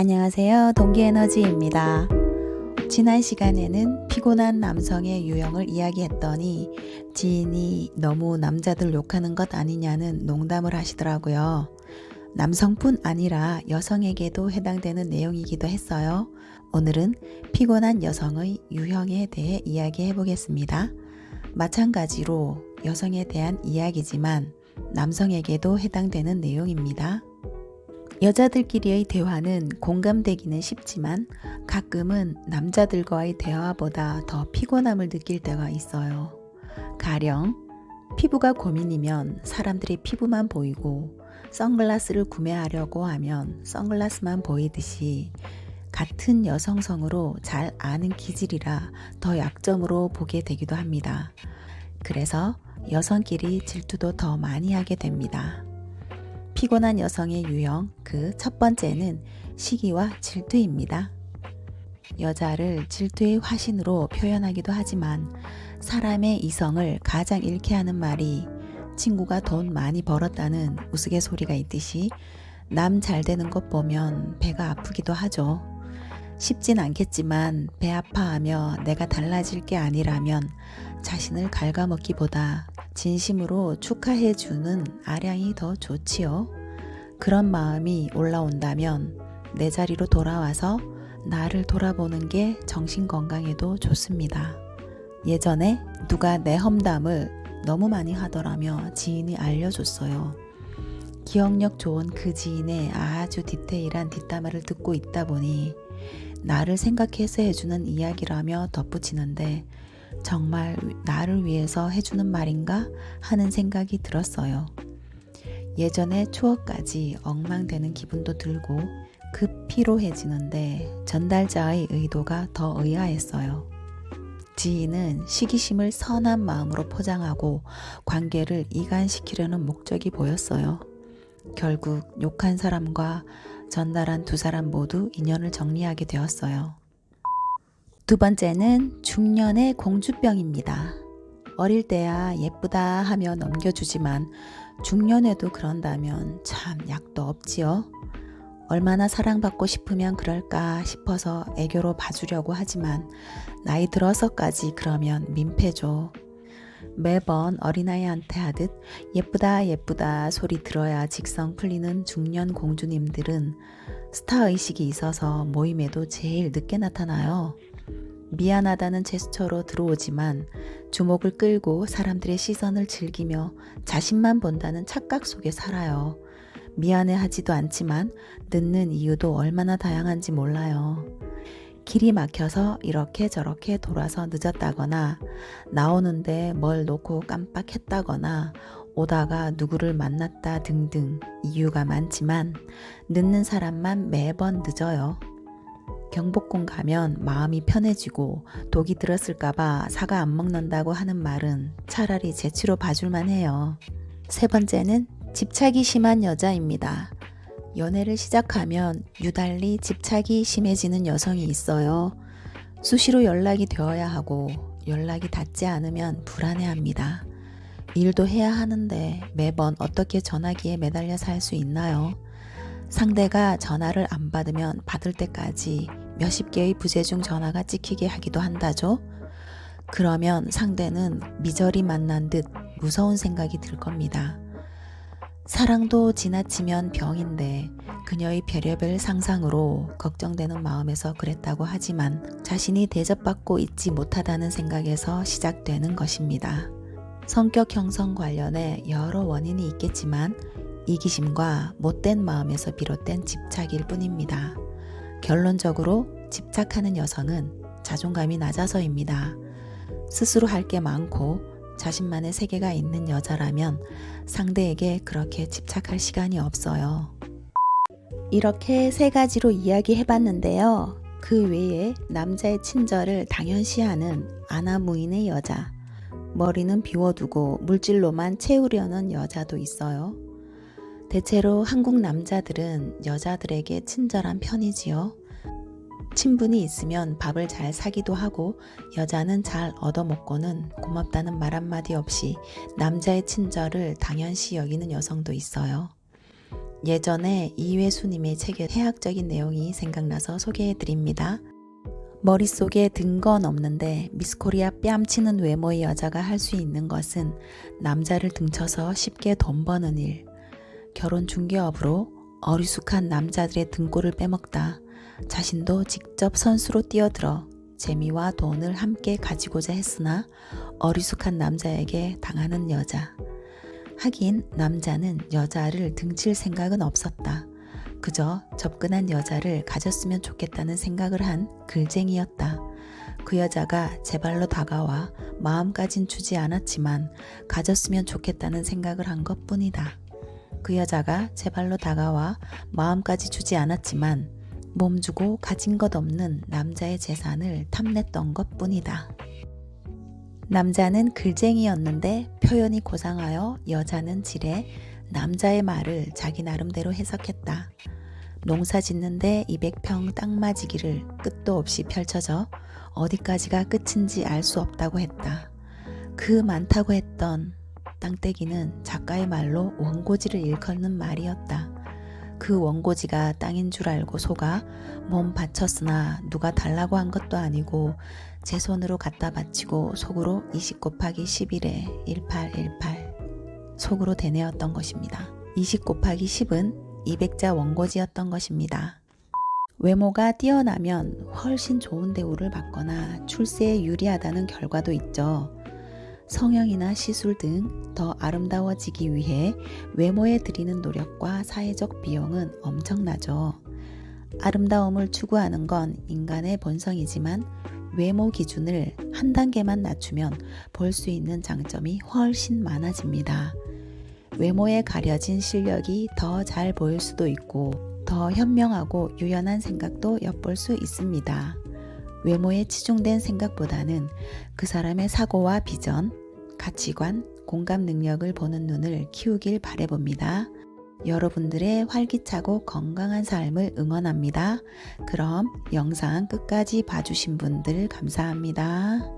안녕하세요. 동기에너지입니다. 지난 시간에는 피곤한 남성의 유형을 이야기했더니 지인이 너무 남자들 욕하는 것 아니냐는 농담을 하시더라고요. 남성뿐 아니라 여성에게도 해당되는 내용이기도 했어요. 오늘은 피곤한 여성의 유형에 대해 이야기해 보겠습니다. 마찬가지로 여성에 대한 이야기지만 남성에게도 해당되는 내용입니다. 여자들끼리의 대화는 공감되기는 쉽지만 가끔은 남자들과의 대화보다 더 피곤함을 느낄 때가 있어요. 가령 피부가 고민이면 사람들이 피부만 보이고 선글라스를 구매하려고 하면 선글라스만 보이듯이 같은 여성성으로 잘 아는 기질이라 더 약점으로 보게 되기도 합니다. 그래서 여성끼리 질투도 더 많이 하게 됩니다. 피곤한 여성의 유형 그 첫 번째는 시기와 질투입니다. 여자를 질투의 화신으로 표현하기도 하지만 사람의 이성을 가장 잃게 하는 말이 친구가 돈 많이 벌었다는 우스갯소리가 있듯이 남 잘 되는 것 보면 배가 아프기도 하죠. 쉽진 않겠지만 배 아파하며 내가 달라질 게 아니라면 자신을 갉아먹기보다 진심으로 축하해주는 아량이 더 좋지요. 그런 마음이 올라온다면 내 자리로 돌아와서 나를 돌아보는 게 정신건강에도 좋습니다. 예전에 누가 내 험담을 너무 많이 하더라며 지인이 알려줬어요. 기억력 좋은 그 지인의 아주 디테일한 뒷담화를 듣고 있다 보니 나를 생각해서 해주는 이야기라며 덧붙이는데 정말 나를 위해서 해주는 말인가 하는 생각이 들었어요. 예전의 추억까지 엉망되는 기분도 들고 급 피로해지는데 전달자의 의도가 더 의아했어요. 지인은 시기심을 선한 마음으로 포장하고 관계를 이간시키려는 목적이 보였어요. 결국 욕한 사람과 전달한 두 사람 모두 인연을 정리하게 되었어요. 두 번째는 중년의 공주병입니다. 어릴 때야 예쁘다 하며 넘겨주지만 중년에도 그런다면 참 약도 없지요. 얼마나 사랑받고 싶으면 그럴까 싶어서 애교로 봐주려고 하지만 나이 들어서까지 그러면 민폐죠. 매번 어린아이한테 하듯 예쁘다 예쁘다 소리 들어야 직성 풀리는 중년 공주님들은 스타의식이 있어서 모임에도 제일 늦게 나타나요. 미안하다는 제스처로 들어오지만 주목을 끌고 사람들의 시선을 즐기며 자신만 본다는 착각 속에 살아요. 미안해하지도 않지만 늦는 이유도 얼마나 다양한지 몰라요. 길이 막혀서 이렇게 저렇게 돌아서 늦었다거나 나오는데 뭘 놓고 깜빡했다거나 오다가 누구를 만났다 등등 이유가 많지만 늦는 사람만 매번 늦어요. 경복궁 가면 마음이 편해지고 독이 들었을까봐 사과 안 먹는다고 하는 말은 차라리 재치로 봐줄만 해요. 세 번째는 집착이 심한 여자입니다. 연애를 시작하면 유달리 집착이 심해지는 여성이 있어요. 수시로 연락이 되어야 하고 연락이 닿지 않으면 불안해합니다. 일도 해야 하는데 매번 어떻게 전화기에 매달려 살 수 있나요? 상대가 전화를 안 받으면 받을 때까지 몇십 개의 부재중 전화가 찍히게 하기도 한다죠. 그러면 상대는 미저리 만난 듯 무서운 생각이 들 겁니다. 사랑도 지나치면 병인데 그녀의 별의별 상상으로 걱정되는 마음에서 그랬다고 하지만 자신이 대접받고 있지 못하다는 생각에서 시작되는 것입니다. 성격 형성 관련해 여러 원인이 있겠지만 이기심과 못된 마음에서 비롯된 집착일 뿐입니다. 결론적으로 집착하는 여성은 자존감이 낮아서입니다. 스스로 할 게 많고 자신만의 세계가 있는 여자라면 상대에게 그렇게 집착할 시간이 없어요. 이렇게 세 가지로 이야기해봤는데요. 그 외에 남자의 친절을 당연시하는 아나무인의 여자, 머리는 비워두고 물질로만 채우려는 여자도 있어요. 대체로 한국 남자들은 여자들에게 친절한 편이지요. 친분이 있으면 밥을 잘 사기도 하고 여자는 잘 얻어먹고는 고맙다는 말 한마디 없이 남자의 친절을 당연시 여기는 여성도 있어요. 예전에 이회수님의 책의 해학적인 내용이 생각나서 소개해드립니다. 머릿속에 든 건 없는데 미스코리아 뺨치는 외모의 여자가 할 수 있는 것은 남자를 등쳐서 쉽게 돈 버는 일, 결혼 중개업으로 어리숙한 남자들의 등골을 빼먹다 자신도 직접 선수로 뛰어들어 재미와 돈을 함께 가지고자 했으나 어리숙한 남자에게 당하는 여자. 하긴 남자는 여자를 등칠 생각은 없었다. 그저 접근한 여자를 가졌으면 좋겠다는 생각을 한 글쟁이였다. 그 여자가 제 발로 다가와 마음까진 주지 않았지만 가졌으면 좋겠다는 생각을 한 것뿐이다. 그 여자가 제 발로 다가와 마음까지 주지 않았지만 몸 주고 가진 것 없는 남자의 재산을 탐냈던 것뿐이다. 남자는 글쟁이였는데 표현이 고상하여 여자는 지레 남자의 말을 자기 나름대로 해석했다. 농사 짓는데 200평 땅 맞이기를 끝도 없이 펼쳐져 어디까지가 끝인지 알 수 없다고 했다. 그 많다고 했던 땅떼기는 작가의 말로 원고지를 일컫는 말이었다. 그 원고지가 땅인 줄 알고 속아 몸 바쳤으나 누가 달라고 한 것도 아니고 제 손으로 갖다 바치고 속으로 20 곱하기 11에 1818 속으로 되뇌었던 것입니다. 20 곱하기 10은 200자 원고지였던 것입니다. 외모가 뛰어나면 훨씬 좋은 대우를 받거나 출세에 유리하다는 결과도 있죠. 성형이나 시술 등 더 아름다워지기 위해 외모에 들이는 노력과 사회적 비용은 엄청나죠. 아름다움을 추구하는 건 인간의 본성이지만 외모 기준을 한 단계만 낮추면 볼 수 있는 장점이 훨씬 많아집니다. 외모에 가려진 실력이 더 잘 보일 수도 있고 더 현명하고 유연한 생각도 엿볼 수 있습니다. 외모에 치중된 생각보다는 그 사람의 사고와 비전, 가치관, 공감 능력을 보는 눈을 키우길 바라봅니다. 여러분들의 활기차고 건강한 삶을 응원합니다. 그럼 영상 끝까지 봐주신 분들 감사합니다.